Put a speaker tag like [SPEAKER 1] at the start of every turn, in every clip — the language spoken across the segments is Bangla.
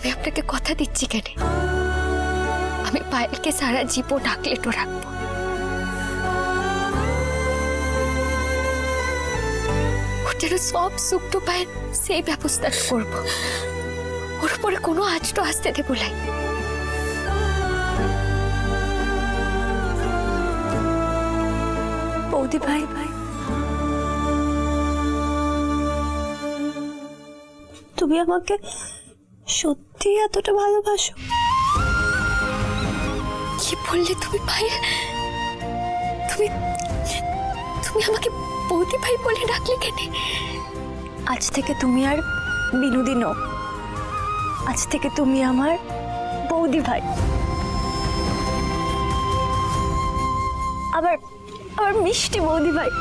[SPEAKER 1] আমি আপনাকে কথা দিচ্ছি কেন, আমি পায়েলকে সারা জীবন ডাকলেটো রাখবো। ওটার সব সুখটো পায়ের সেই ব্যবস্থা করব, ওর উপরে কোনো আঁচটো আসতে দেবো নাই।
[SPEAKER 2] বৌদি ভাই ভাই, তুমি আমাকে সত্যি এতটা ভালোবাসো?
[SPEAKER 1] কি বললে তুমি পায়েল? তুমি তুমি আমাকে বৌদি ভাই বলে ডাকলে কেন?
[SPEAKER 2] আজ থেকে তুমি আর বিনোদি নও, আজ থেকে তুমি আমার বৌদি ভাই। আবার আবার মিষ্টি বৌদি ভাই।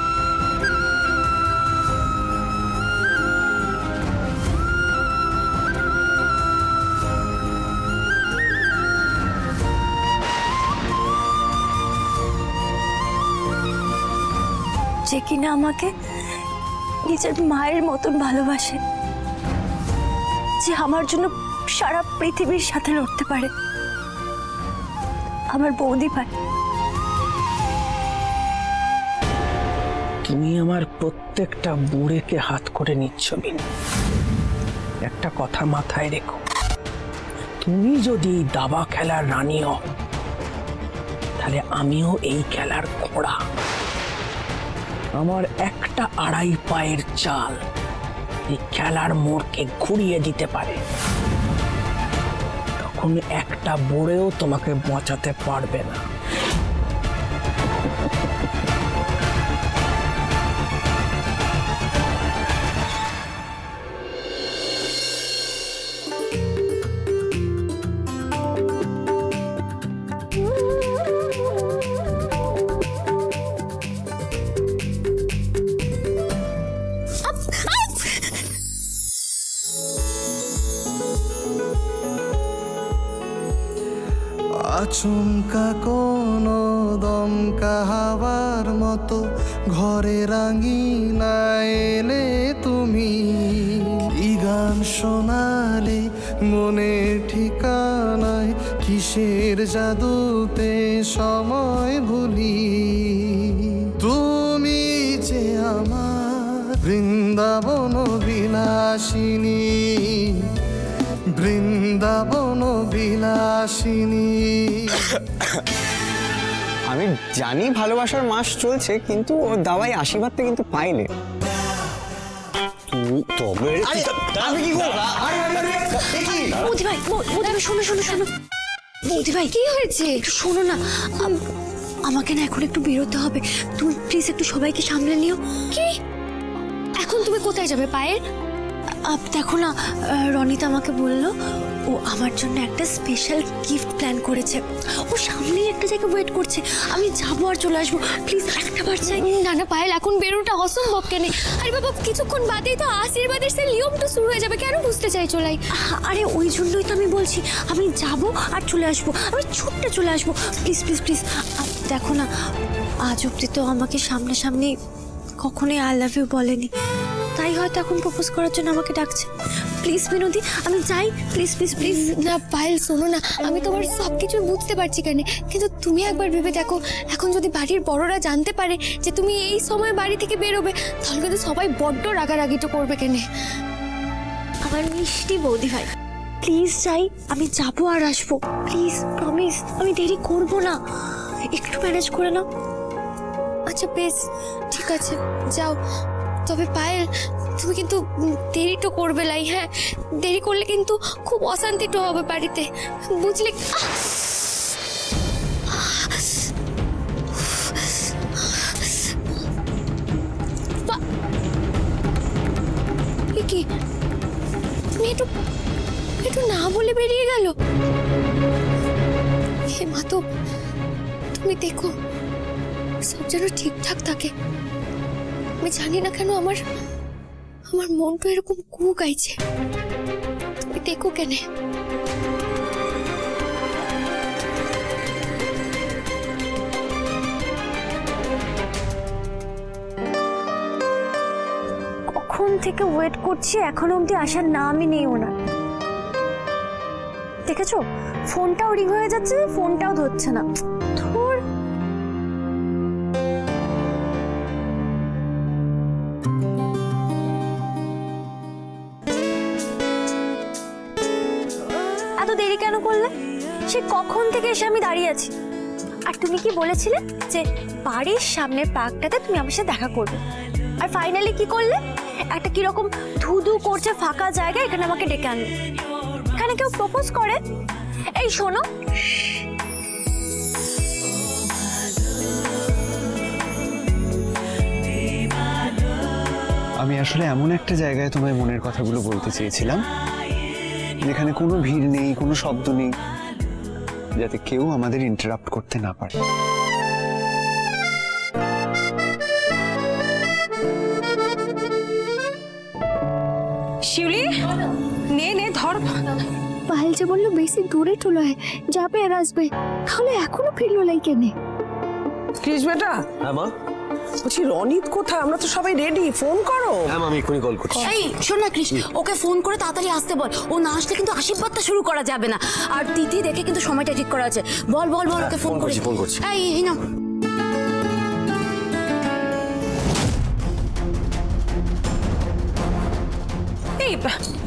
[SPEAKER 2] যে কিনা আমাকে নিজের মায়ের মতন ভালোবাসে, যে আমার জন্য সারা পৃথিবীর সাথে লড়তে পারে, আমার বৌদি ভাই।
[SPEAKER 3] তুমি আমার প্রত্যেকটা বুড়েকে হাত করে নিচ্ছ বিন। একটা কথা মাথায় রেখো, তুমি যদি দাবা খেলার রানী হও, তাহলে আমিও এই খেলার ঘোড়া। আমার একটা আড়াই পায়ের চাল এই খেলার মোড়কে ঘুরিয়ে দিতে পারে। তখন একটা বুড়েও তোমাকে বাঁচাতে পারবে না।
[SPEAKER 4] আচমকা কোনো দমকা হাওয়ার মতো ঘরে রাঙিনা এলে তুমি। কি গান শোনালে মনে ঠিকানায়, কিসের জাদুতে সময় ভুলি। তুমি যে আমার বৃন্দাবন বিলাসিনী, বৃন্দাবন বিলাসিনী।
[SPEAKER 5] আমি জানি ভালোবাসার মাস চলছে, কিন্তু ওর দাওয়াই আশীর্বাদটা কিন্তু পাইলে। তবে আমি কি করব?
[SPEAKER 2] বৌদি ভাই, বৌদি ভাই, শোনো শোনো শোনো। বৌদি ভাই,
[SPEAKER 1] কি হয়েছে?
[SPEAKER 2] একটু শোনো না, আমাকে না এখন একটু বেরোতে হবে। তুমি প্লিজ একটু সবাইকে সামলে নিও।
[SPEAKER 1] কি? এখন তুমি কোথায় যাবে পায়েল?
[SPEAKER 2] দেখো না, রনিতা আমাকে বললো ও আমার জন্য একটা স্পেশাল গিফট প্ল্যান করেছে। ও সামনেই একটা জায়গায় ওয়েট করছে, আমি যাবো আর চলে আসবো। প্লিজ একটা বার চাই।
[SPEAKER 1] না না পায়েল, এখন বেরোটা অসম্ভব কেন? আরে বাবা, কিছুক্ষণ বাদেই তো আশীর্বাদের সে নিয়মটা শুরু হয়ে যাবে, কেন বুঝতে চাইছো লাই?
[SPEAKER 2] আরে ওই জন্যই তো আমি বলছি, আমি যাবো আর চলে আসবো, আমি ছুটতে চলে আসবো। Please please please. দেখো না, আজ অব্দি তো আমাকে সামনাসামনি কখনোই আই লাভ ইউ বলেনি, তাই হয়তো এখন প্রপোজ করার জন্য আমাকে ডাকছে। প্লিজ বিনোদি, আমি চাই, প্লিজ প্লিজ প্লিজ।
[SPEAKER 1] না পায়েল শোনো না, আমি তোমার সব কিছু বুঝতে পারছি কেন, কিন্তু তুমি একবার ভেবে দেখো, এখন যদি বাড়ির বড়রা জানতে পারে যে তুমি এই সময় বাড়ি থেকে বেরোবে, তাহলে কিন্তু সবাই বড্ড রাগারাগিটা করবে কেন।
[SPEAKER 2] আমার মিষ্টি বৌদি ভাই, প্লিজ চাই, আমি যাবো আর আসবো। প্লিজ প্রমিস, আমি দেরি করবো না, একটু ম্যানেজ করে নাও।
[SPEAKER 1] আচ্ছা বেশ, ঠিক আছে, যাও। তবে পায়েল, তুমি কিন্তু দেরিটা করবে লাই। হ্যাঁ, দেরি করলে কিন্তু খুব অশান্তিটা হবে বাড়িতে, বুঝলে? কি তুমি একটু একটু না বলে বেরিয়ে গেল? হে মা, তো তুমি দেখো সব যেন ঠিকঠাক থাকে। আমি জানি না কেন আমার মনটা এরকম কু গাইছে, তুমি দেখো কেন।
[SPEAKER 2] কখন থেকে ওয়েট করছি, এখন অবধি আসার নামই নেই ওনার। দেখেছো ফোনটাও রিং হয়ে যাচ্ছে, ফোনটাও ধরছে না। ধুর। এত দেরি কেন করলে? সে কখন থেকে এসে আমি দাঁড়িয়ে আছি। আর তুমি কি বলেছিলে যে বাড়ির সামনের পার্কটাতে তুমি আমার সাথে দেখা করবে, আর ফাইনালি কি করলে? একটা কিরকম ধুধু করছে ফাঁকা জায়গা, এখানে আমাকে ডেকে আনলে। এখানে কেউ প্রপোজ করে? এই শোনো,
[SPEAKER 5] আমি আসলে এমন একটা জায়গায় তোমায় মনের কথাগুলো বলতে চেয়েছিলাম যেখানে কোনো ভিড় নেই, কোনো শব্দ নেই, যাতে কেউ আমাদের ইন্টারাপ্ট করতে না পারে।
[SPEAKER 6] শিউলি, নে নে ধর।
[SPEAKER 1] পায়েল যে বললো বেশি দূরে চলে যাবে আর আসবে, তাহলে এখনো ফিরলো লাই কেনে?
[SPEAKER 3] কৃষ বেটা,
[SPEAKER 7] হ্যাঁ মা।
[SPEAKER 3] বলছি রনিত কোথায়? আমরা তো সবাই রেডি, ফোন করো।
[SPEAKER 7] হ্যাঁ মা, আমি এক্ষুনি কল করছি।
[SPEAKER 8] এই শোন না কৃষ, ওকে ফোন করে তাড়াতাড়ি আসতে বল। ও না আসলে কিন্তু আশীর্বাদটা শুরু করা যাবে না। আর তিথি দেখে কিন্তু সময়টা ঠিক করা আছে। বল বল বল ওকে ফোন করে।
[SPEAKER 7] ফোন করছি।
[SPEAKER 8] এই নাও।
[SPEAKER 6] এই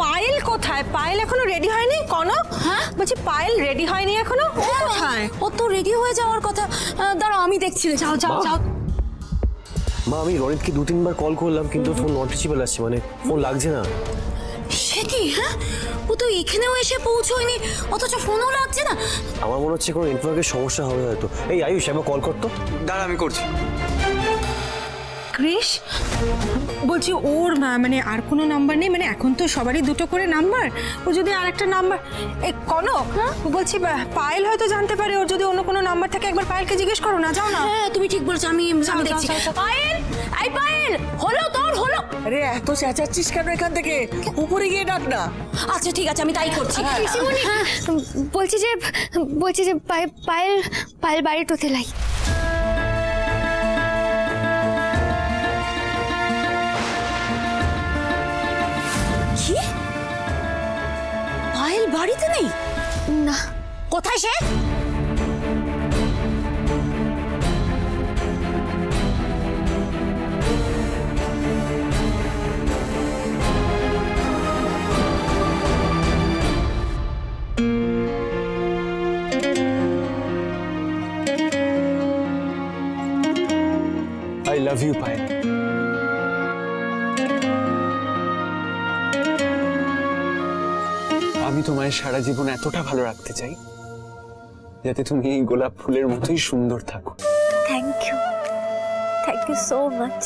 [SPEAKER 6] পায়েল কোথায়? পায়েল এখনো রেডি হয়নি? কনক,
[SPEAKER 8] হ্যাঁ?
[SPEAKER 6] বলছি পায়েল রেডি হয়নি এখনো? ও কোথায়?
[SPEAKER 8] ও তো রেডি হয়ে যাওয়ার কথা। দাঁড়াও আমি দেখছি। যাও যাও যাও।
[SPEAKER 7] মা, আমি রনিতকে 2-3 বার কল করলাম, কিন্তু ফোন নট রিচেবল আসছে, মানে ফোন লাগছে না।
[SPEAKER 8] সে কি? হ্যাঁ, ও তো এখানেও এসে পৌঁছয়নি, অথচ ফোনও লাগছে না।
[SPEAKER 7] আমার মনে হচ্ছে কোনো নেটওয়ার্কের সমস্যা হবে হয়তো। এই আয়ুষ, একবার কল করতো।
[SPEAKER 5] দাঁড়া, আমি করছি।
[SPEAKER 6] কৃষ, বলছি ওর মানে আর কোনো নাম্বার নেই? মানে এখন তো সবারই দুটো করে নাম্বার, ও যদি আর একটা নাম্বার। এই কনক, বলছি পায়েল হয়তো জানতে পারে, ওর যদি অন্য কোনো নাম্বার থাকে একবার পায়েলকে জিজ্ঞেস করো না, যাও না।
[SPEAKER 8] হ্যাঁ তুমি ঠিক বলেছো, আমি দেখছি। পায়েল, এই পায়েল, হলো তোর হলো?
[SPEAKER 3] আরে এত চেঁচাচ্ছিস কেন এখান থেকে? উপরে গিয়ে ডাক না।
[SPEAKER 8] আচ্ছা ঠিক আছে, আমি তাই করছি।
[SPEAKER 1] পিসিমণি, বলছি যে পায়েল বাড়িটোতে লাই।
[SPEAKER 8] কি? পায়েল বাড়িতে নেই?
[SPEAKER 1] না।
[SPEAKER 8] কোথায় সে?
[SPEAKER 5] I love you Payel. আমি তোমায় সারা জীবন এতটা ভালো রাখতে চাই যাতে তুমি এই গোলাপ ফুলের মতোই সুন্দর থাকো।
[SPEAKER 2] Thank you so much.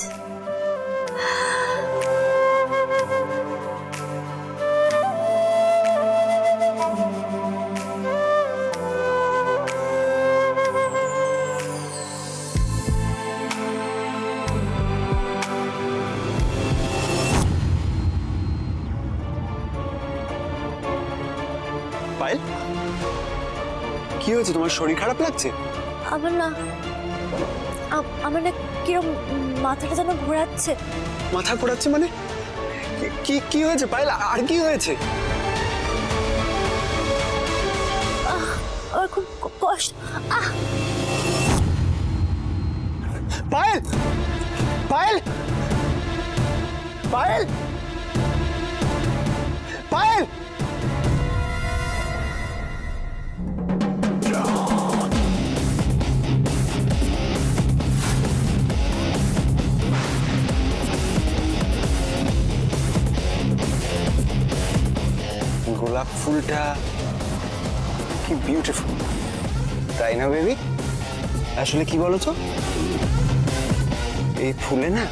[SPEAKER 5] Payel, কি হয়েছে? তোমার শরীর খারাপ লাগছে?
[SPEAKER 2] আমার না কিরম মাথাটা যেন ঘোরাচ্ছে।
[SPEAKER 5] মাথা ঘোরাচ্ছে মানে? কি হয়েছে পায়েল? আর কি হয়েছে?
[SPEAKER 2] আমার খুব কষ্ট।
[SPEAKER 5] পায়েল, পায়েল, পায়েল, পায়েল। গোলাপ ফুলটা কি বিউটিফুল, তাই না বেবি? আসলে কি বলো তো, এই ফুলে না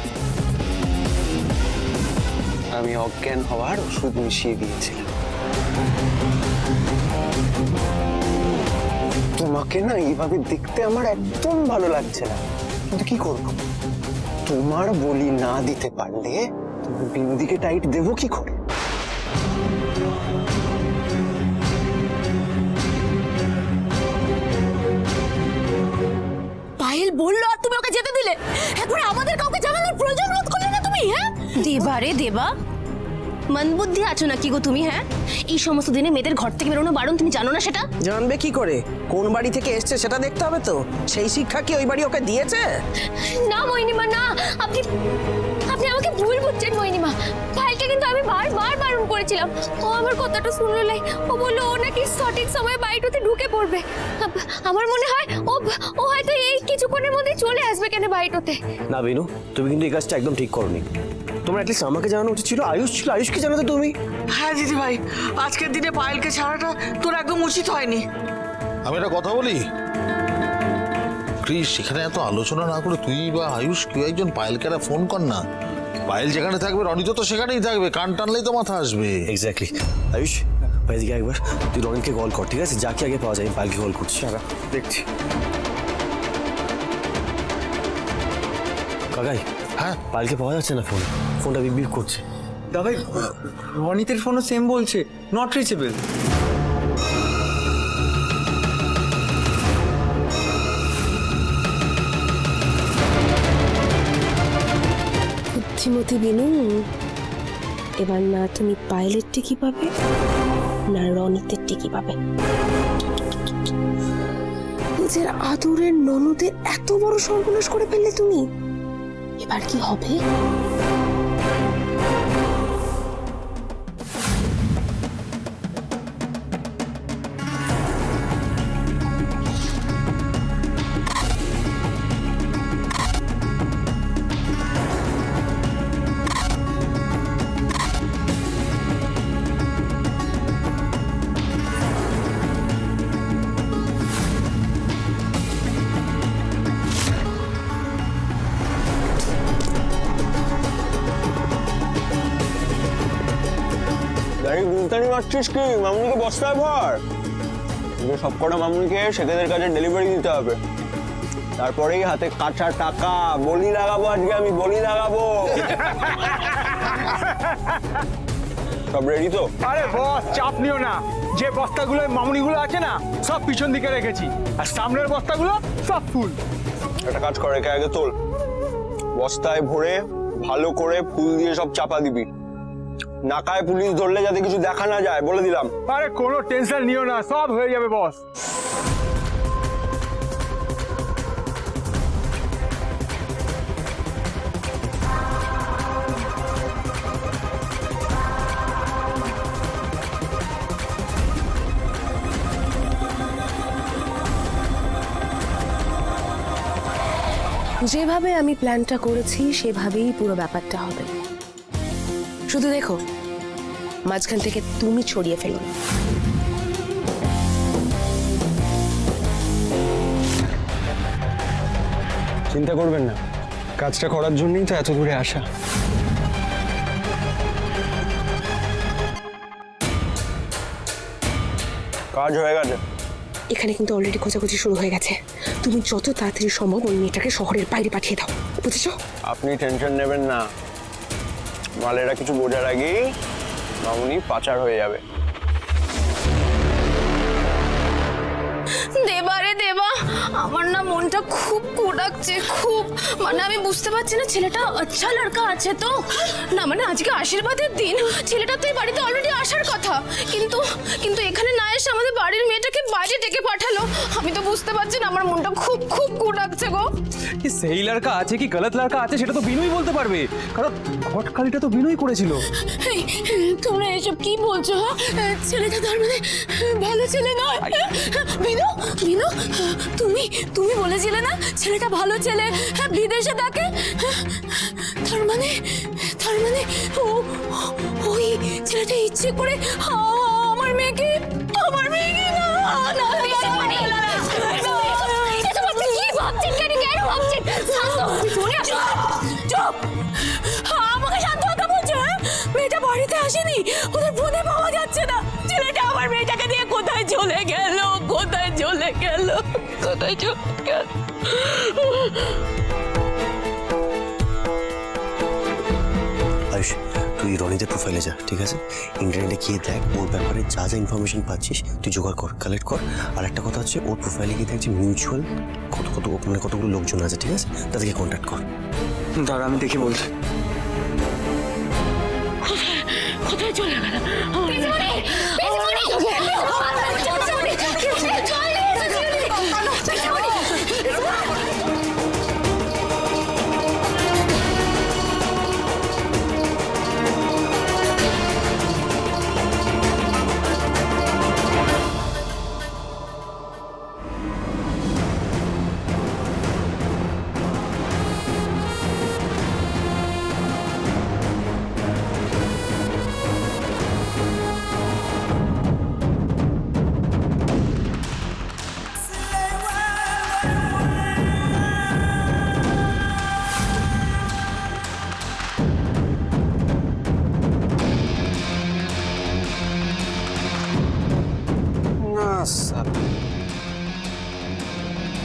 [SPEAKER 5] আমি অজ্ঞান হওয়ার ওষুধ মিশিয়ে দিয়েছিলাম। তোমাকে না এইভাবে দেখতে আমার একদম ভালো লাগছে না, কিন্তু কি করব? তোমার বলি না দিতে পারলে তুমি বিনুদিকে টাইট দেবো কি করে?
[SPEAKER 8] পায়েল বললো আর তুমি ওকে যেতে দিলে, এখন আমাদের কাউকে জানানোর প্রয়োজন বোধ করলে না তুমি? হ্যাঁ দেবা রে দেবা, মনবুদ্ধি আছো নাকি গো তুমি? হ্যাঁ, এই সমস্ত দিনে মেয়েদের ঘর থেকে বেরোনো বারণ, তুমি জানো না সেটা?
[SPEAKER 3] জানবে কি করে? কোন বাড়ি থেকে এসছে সেটা দেখতে হবে তো। সেই শিক্ষা কি ওই বাড়ি ওকে দিয়েছে?
[SPEAKER 1] না মইনিমা না, আপনি আপনি আমাকে ভুল বুঝছেন মইনিমা। পায়েলকে কিন্তু আমি বারবার বারণ করেছিলাম, ও আমার কথাটা শুনলো না। ও বললো ও নাকি সঠিক সময়ে বাড়িটাতে ঢুকে পড়বে। আমার মনে হয় ও হয়তো এই কিছুক্ষণের মধ্যে চলে আসবে কেন বাড়িটাতে।
[SPEAKER 7] না বিনু, তুমি কিন্তু এই কাজটা একদম ঠিক করনি। তোমার অ্যাটলিস্ট আমাকে জানানো উচিত ছিল। আয়ুষ ছিল, আয়ুষকে জানাতে তুমি।
[SPEAKER 3] হ্যাঁ দিদি ভাই, আজকের দিনে পায়েলকে ছাড়াটা তোর একদম উচিত হয়নি।
[SPEAKER 9] আমি একটা কথা বলি, ক্রিস, সেখানে এত আলোচনা না করে তুই বা আয়ুষ কেউ একজন পায়েলকে একটা ফোন কর না। পায়েল যেখানে থাকবে রনিত তো সেখানেই থাকবে, কান টানলেই তো মাথা আসবে।
[SPEAKER 7] এক্স্যাক্টলি। আয়ুষ, ভাইদিকে একবার তুই রনিতকে কল কর, ঠিক আছে? যাকে আগে পাওয়া যায় আমি পায়েলকে কল করছি।
[SPEAKER 5] দেখছি।
[SPEAKER 7] কাকাই,
[SPEAKER 9] হ্যাঁ,
[SPEAKER 7] পায়েলকে পাওয়া যাচ্ছে না, ফোনটা বিপ বিপ করছে।
[SPEAKER 5] দাদাই, রনিতের ফোনও সেম বলছে, নট রিচেবল।
[SPEAKER 10] বুদ্ধিমতী বিনু, এবার না তুমি পায়েলের টিকি পাবে না রনিতের টিকি পাবে। নিজের আদরের ননদের এত বড় সর্বনাশ করে ফেললে তুমি, এবার কি হবে?
[SPEAKER 5] গুলতানি মারছিস কি? মামুনিকে বস্তায় ভর। সব কটা মামুনিকে সেখানের কাছে ডেলিভারি দিতে হবে, তারপরেই হাতে কাঁচা টাকা। বলি লাগাবো আজকে, আমি বলি লাগাবো। সব রেডি তো?
[SPEAKER 11] আরে বস, চাপ নিও না। যে বস্তাগুলো মামুনিগুলো আছে না, সব পিছন দিকে রেখেছি, আর সামনের বস্তাগুলো সব ফুল।
[SPEAKER 5] একটা কাজ করে, একে আগে তোল, বস্তায় ভরে ভালো করে ফুল দিয়ে সব চাপা দিবি। নাকায় পুলিশ ধরলে যাতে কিছু দেখা না যায়, বলে দিলাম।
[SPEAKER 11] আরে কোনো টেনশন নিও না, সব হয়ে যাবে বস।
[SPEAKER 10] যেভাবে আমি প্ল্যানটা করেছি সেভাবেই পুরো ব্যাপারটা হবে। শুধু দেখো, মাঝখান থেকে তুমি ছড়িয়ে ফেলো না।
[SPEAKER 5] চিন্তা করবেন না, কাজটা করার জন্যই তো এত দূরে আসা। কাজ হয়ে গেছে।
[SPEAKER 10] এখানে কিন্তু অলরেডি খোঁজাখুঁজি শুরু হয়ে গেছে। তুমি যত তাড়াতাড়ি সম্ভব ওই মেয়েটাকে শহরের বাইরে পাঠিয়ে দাও, বুঝেছো?
[SPEAKER 5] আপনি টেনশন নেবেন না, মালেরা কিছু বোঝার আগেই মামুনি পাচার হয়ে যাবে।
[SPEAKER 8] দেবা রে দেবা, আমার না মনটা খুব কোড়াচ্ছে, খুব। মানে আমি বুঝতে পারছি না, ছেলেটা আচ্ছা লড়কা আছে তো না, মানে আজকে আশীর্বাদের দিন, ছেলেটা তো এই বাড়িতে অলরেডি আসার কথা, কিন্তু কিন্তু এখানে না এসে আমাদের বাড়ির মেয়েটাকে বাইরে ডেকে পাঠালো। আমি তো বুঝতে পারছি না, আমার মনটা খুব খুব কোড়াচ্ছে গো।
[SPEAKER 11] সেই লড়কা আছে কি গলত লড়কা আছে সেটা তো বিনুই বলতে পারবে, কারণ ঘটকালিটা তো বিনুই করেছিল।
[SPEAKER 8] তোমরা এসব কি বলছো? ছেলেটা তার মানে ভালো ছেলে নয়? বিনু, বিনু, তুমি তুমি বলেছিলে না ছেলেটা ভালো ছেলে, বিদেশে থাকে। তার মানে ও ওই ছেলেটা ইচ্ছে করে আমার মেয়েকে না না কি ভাবছেন? কেন ভাবছেন? চুপ, আমাকে শান্ত হতে বলছো? মেয়েটা বাড়িতে আসেনি, ওদের ফোনে পাওয়া যাচ্ছে না। ছেলেটা আমার মেয়েটাকে দিয়ে কোথায় চলে গেল?
[SPEAKER 7] আয়ুষ, তুই রনিতের প্রোফাইলে যা, ঠিক আছে? ইন্টারনেটে গিয়ে দেখ, ওর ব্যাপারে যা যা ইনফরমেশন পাচ্ছিস তুই জোগাড় কর, কালেক্ট কর। আর একটা কথা হচ্ছে, ওর প্রোফাইলে গিয়ে দেখছি মিউচুয়াল কতগুলো লোকজন আছে, ঠিক আছে? তাদেরকে কন্ট্যাক্ট কর।
[SPEAKER 5] দাঁড়া, আমি দেখে বলছি।
[SPEAKER 8] কোথায় চলে গেল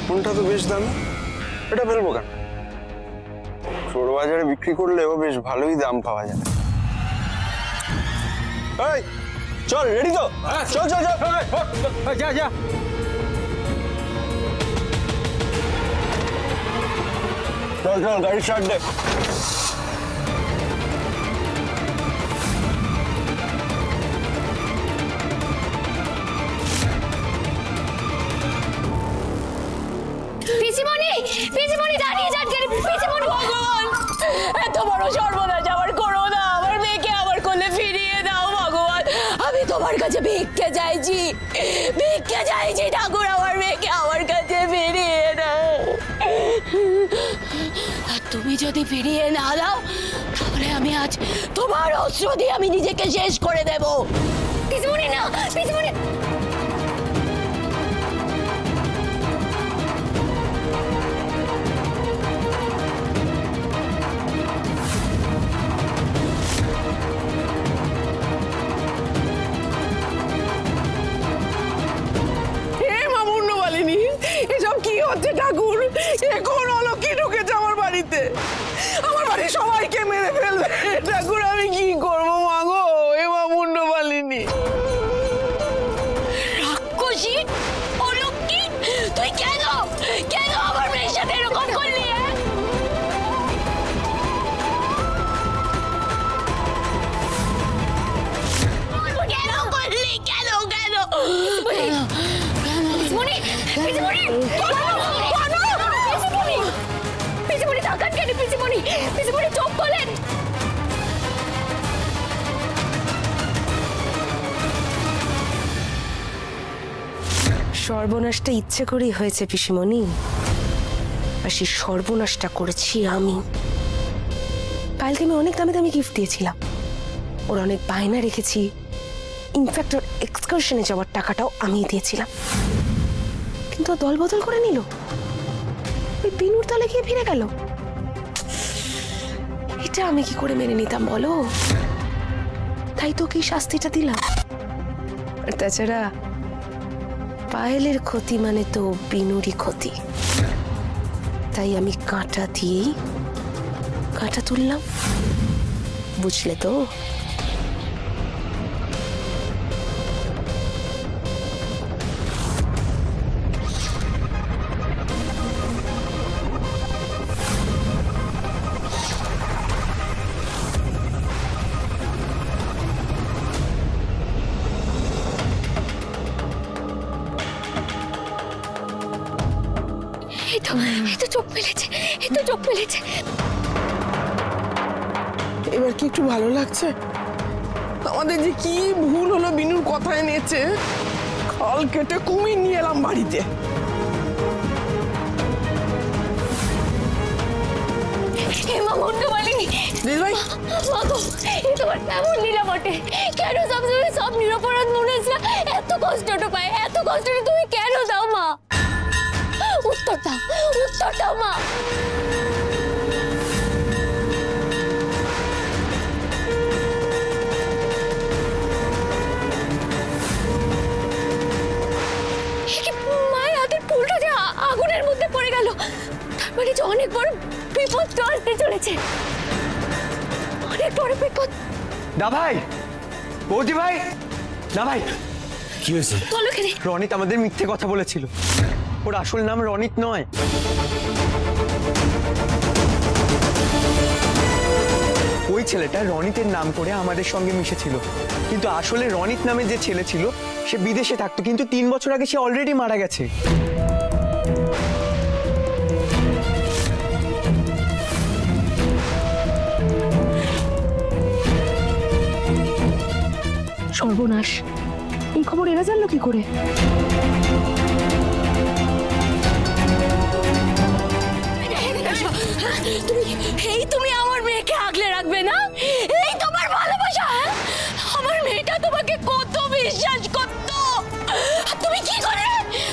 [SPEAKER 5] কোনটা তো বেশ দাম, এটা ফেলবো কেন? ছোট বাজারে বিক্রি করলেও বেশ ভালোই দাম পাওয়া যায়। এই চল, রেডি তো? চল চল চল,
[SPEAKER 11] যা যা।
[SPEAKER 5] চল চল, গাড়ি স্টার্ট দে।
[SPEAKER 1] পিসিমণি, পিসিমণি দাঁড়িয়ে যান কেন? পিসিমণি,
[SPEAKER 8] ভগবান, এত বড় সর্বনাশ আমার করো না, আমার মেয়েকে আমার কোলে ফিরিয়ে দাও ভগবান। আমি তোমার কাছে ভিক্ষে চাইছি, ভিক্ষে চাইছি ঠাকুর, আমার মেয়েকে আমার কাছে ফিরিয়ে দাও। আর তুমি যদি ফিরিয়ে না দাও তাহলে আমি আজ তোমার অস্ত্র দিয়ে আমি নিজেকে শেষ করে দেব।
[SPEAKER 1] পিসিমণি না, পিসিমণি।
[SPEAKER 3] এসব কি হচ্ছে ঠাকুর? এখন অলক্ষী ঢুকেছে আমার বাড়িতে, আমার বাড়ির সবাইকে মেরে ফেলবে। ঠাকুর আমি কি করবো মাগো? এ মা মুন্ড পালিনি।
[SPEAKER 8] রাক্ষসী, অলক্ষী, তুই কেন কেন আমার মেয়ের সাথে এরকম করলি? কেন করলি? কেন কেন
[SPEAKER 1] পিসিমণি, পিসিমণি, পিসিমণি, পিসিমণি তাকান কেন? পিসিমণি, পিসিমণি চোখ খোলেন।
[SPEAKER 10] সর্বনাশটা ইচ্ছে করেই হয়েছে পিসিমণি, আর সেই সর্বনাশটা করেছি আমি। পায়েলকে আমি অনেক দামি দামি গিফট দিয়েছিলাম, ওর অনেক বায়না রেখেছি, ইনফ্যাক্ট ওর এক্সকারশনে যাওয়ার টাকাটাও আমি দিয়েছিলাম, কিন্তু ও দল বদল করে নিল, ওই বিনুর দলে গিয়ে ফিরে গেল। এটা আমি কি করে মেনে নিতাম বলো? তাই তো কি শাস্তিটা দিলাম। আর তাছাড়া পায়েলের ক্ষতি মানে তো বিনুরই ক্ষতি, তাই আমি কাঁটা দিয়েই কাঁটা তুললাম, বুঝলে তো?
[SPEAKER 1] এই তো চোখ মেলেছে, এই তো চোখ মেলেছে।
[SPEAKER 3] এবার কি একটু ভালো লাগছে? আমাদের যে কি ভুল হলো, বিনুর কথায় নেচে খাল কেটে কুমির নিয়ে এলাম বাড়িতে।
[SPEAKER 1] হেমা মুন্ডু মালিনী,
[SPEAKER 3] ভাই
[SPEAKER 1] মাগো, এই তোমার কেমন লীলা বটে? কেন সবসময় সব নিরপরাধ মনুষরা এত কষ্টটা পায়? এত কষ্টটা তুমি কেন দাও মা? উত্তর দাও, উত্তর দাও মা। মায়ের হাতের ফুলটা যে আগুনের মধ্যে পড়ে গেল, তার মানে যে অনেক বড় বিপদ তো আসতে চলেছে, অনেক বড় বিপদ।
[SPEAKER 5] দা ভাই, বৌদি ভাই, দা ভাই,
[SPEAKER 7] কি হয়েছে?
[SPEAKER 1] বলো কেন?
[SPEAKER 5] রনিত আমাদের মিথ্যে কথা বলেছিল, ওর আসল নাম রনিত নয়। ওই ছেলেটা রনিতের নাম করে আমাদের সঙ্গে মিশেছিল, কিন্তু আসলে রনিত নামে যে ছেলে ছিল সে বিদেশে থাকতো, কিন্তু 3 বছর আগে সে অলরেডি মারা গেছে।
[SPEAKER 10] সর্বনাশ, এই খবর এরা জানলো কি করে?
[SPEAKER 8] তুমি আমার মেয়েকে আগলে রাখবে না? এই তোমার ভালোবাসা? হ্যাঁ? আমার মেয়েটা তোমাকে কত বিশ্বাস করত,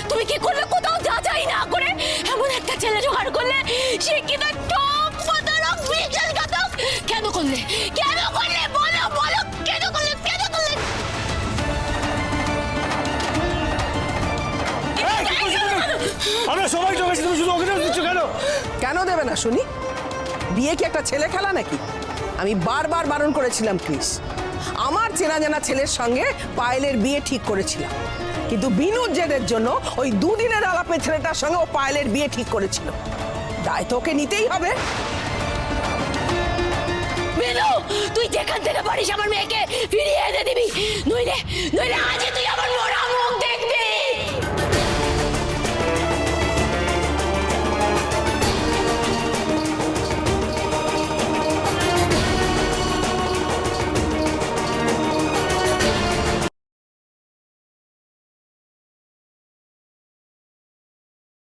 [SPEAKER 8] তুমি কি করলে কোথাও যাচাই না করে এমন একটা ছেলে জোগাড় করলে, সে কিনা টক প্রতারক, বিশ্বাসঘাতক। কেন করলে বলো বলো, কেন করলে?
[SPEAKER 11] আমরা সবাই চলেছি, তুমি শুধু ওকে দিচ্ছ কেন?
[SPEAKER 3] কেন দেবে না শুনি? বিয়ে কি একটা ছেলে খেলা নাকি? আমি বারবার বারণ করেছিলাম ক্রিস, আমার চেনা জানা ছেলের সঙ্গে পায়েলের বিয়ে ঠিক করেছিলাম, কিন্তু বিনুর জেদের জন্য ওই দুদিনের আলাপের ছেলেটার সঙ্গে ও পায়েলের বিয়ে ঠিক করেছিল। দায় তো ওকে নিতেই হবে।
[SPEAKER 8] বিনু, তুই যেখান থেকে পারিস আমার মেয়েকে ফিরিয়ে এনে দিবি, নইলে আজই তুই আমার মরা